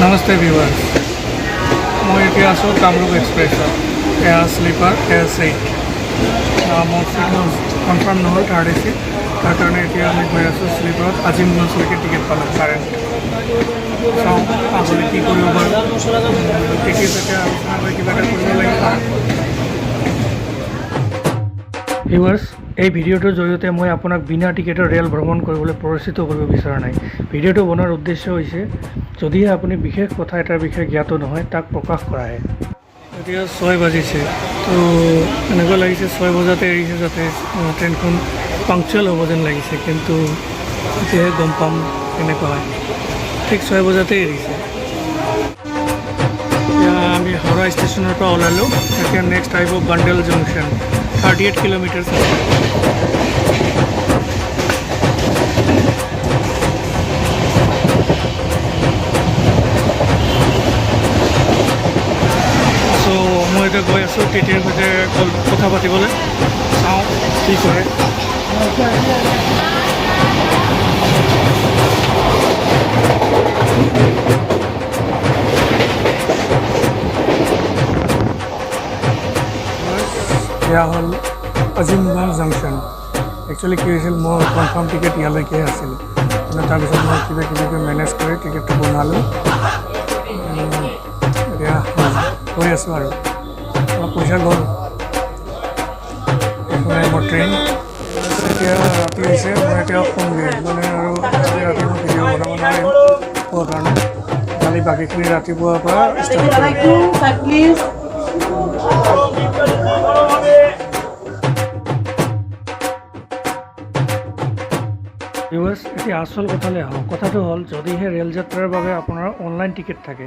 नमस्ते व्यूअर्स मैं ये आसो कामरूप एक्सप्रेस एयर स्लीपर AC मोर सीट कन्फार्म नहल थार्ड AC तार कारण मैं गई आसो स्लीपर आजिमगंजলৈকে टिकेट पाला कारेन्ट चाओ आगे कि टिकेट आलोचना क्या ভিউৱাৰ্ছ এই ভিডিঅ'টোৰ জৰিয়তে মই আপোনাক বিনা টিকেটৰ ৰেল ভ্ৰমণ কৰিবলৈ প্ৰৰোচিত কৰিব বিচৰা নাই। ভিডিঅ'টো বনোৱাৰ উদ্দেশ্য হৈছে যদিহে আপুনি বিশেষ কথা এটাৰ বিষয়ে জ্ঞাত নহয় তাক প্ৰকাশ কৰাহে। এতিয়া 6 বাজিছে, তো এনেকুৱা লাগিছে 6 বজাতে এৰিছে যাতে ট্ৰেইনখন পাংচুৱেল হ'ব যেন লাগিছে, কিন্তু এতিয়াহে গম পাম কেনেকুৱা হয়। ঠিক 6 বজাতে এৰিছে। এতিয়া আমি হাওৰা ষ্টেচনৰ পৰা ওলালোঁ। এতিয়া নেক্সট আহিব বান্ডেল জংচন, 38 kilometers. So मैं इतना गई आसो टीटीर सहित कथा पातिबले चाओ कि करे। यह हल अजिमगंज जंक्शन। एक्चुअली कि मोर कन्फार्म टिकेट इलाके आसिल, तार मैं क्या मेनेज कर टिकेट बनालो। गई आसो और पैसा गल मोर ट्रेन राति मैं कमगे मैं राति भिडिओ बनाब ना कारण काली बाकी रातिपुआ ভিউৱাৰ্ছ এতিয়া আসল কথালৈ আহোঁ। কথাটো হ'ল যদিহে ৰেল যাত্ৰাৰ বাবে আপোনাৰ অনলাইন টিকেট থাকে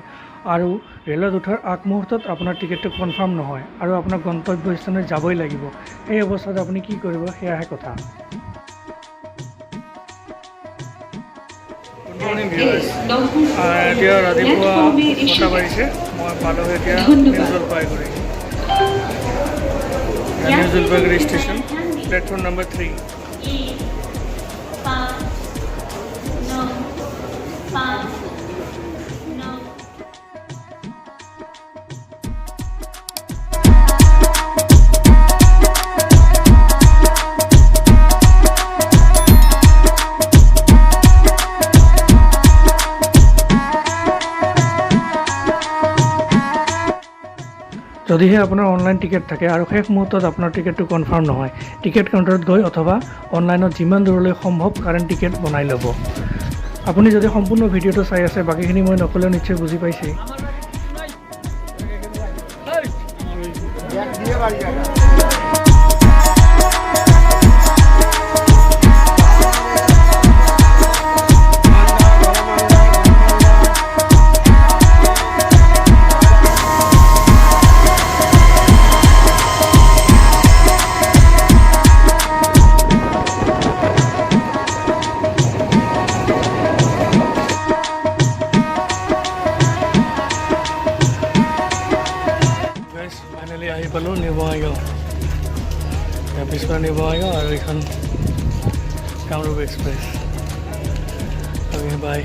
আৰু ৰেলত উঠাৰ আগমুহূৰ্তত আপোনাৰ টিকেটটো কনফাৰ্ম নহয় আৰু আপোনাৰ গন্তব্যস্থানত যাবই লাগিব, এই অৱস্থাত আপুনি কি কৰিব সেয়াহে কথা। গুড মৰ্ণিং ভিউৱাৰ্ছ, এতিয়া ৰাতিপুৱা 6টা বাজিছে। মই পালোঁ এতিয়া new Jalpaiguri station, platform number 3। যদিহে আপোনাৰ অনলাইন টিকেট থাকে আৰু শেষ মুহূৰ্তত আপোনাৰ টিকেটটো কনফাৰ্ম নহয়, টিকেট কাউণ্টাৰত গৈ অথবা অনলাইনত যিমান দূৰলৈ সম্ভৱ কাৰেণ্ট টিকেট বনাই ল'ব। আপুনি যদি সম্পূৰ্ণ ভিডিঅ'টো চাই আছে, বাকীখিনি মই নকলেও নিশ্চয় বুজি পাইছে। फाइनली आহি পালোঁ নিউ বঙাইগাঁও। পিছপৰা নিউ বঙাইগাঁও আৰু এইখন কামৰূপ এক্সপ্ৰেছ। বাই।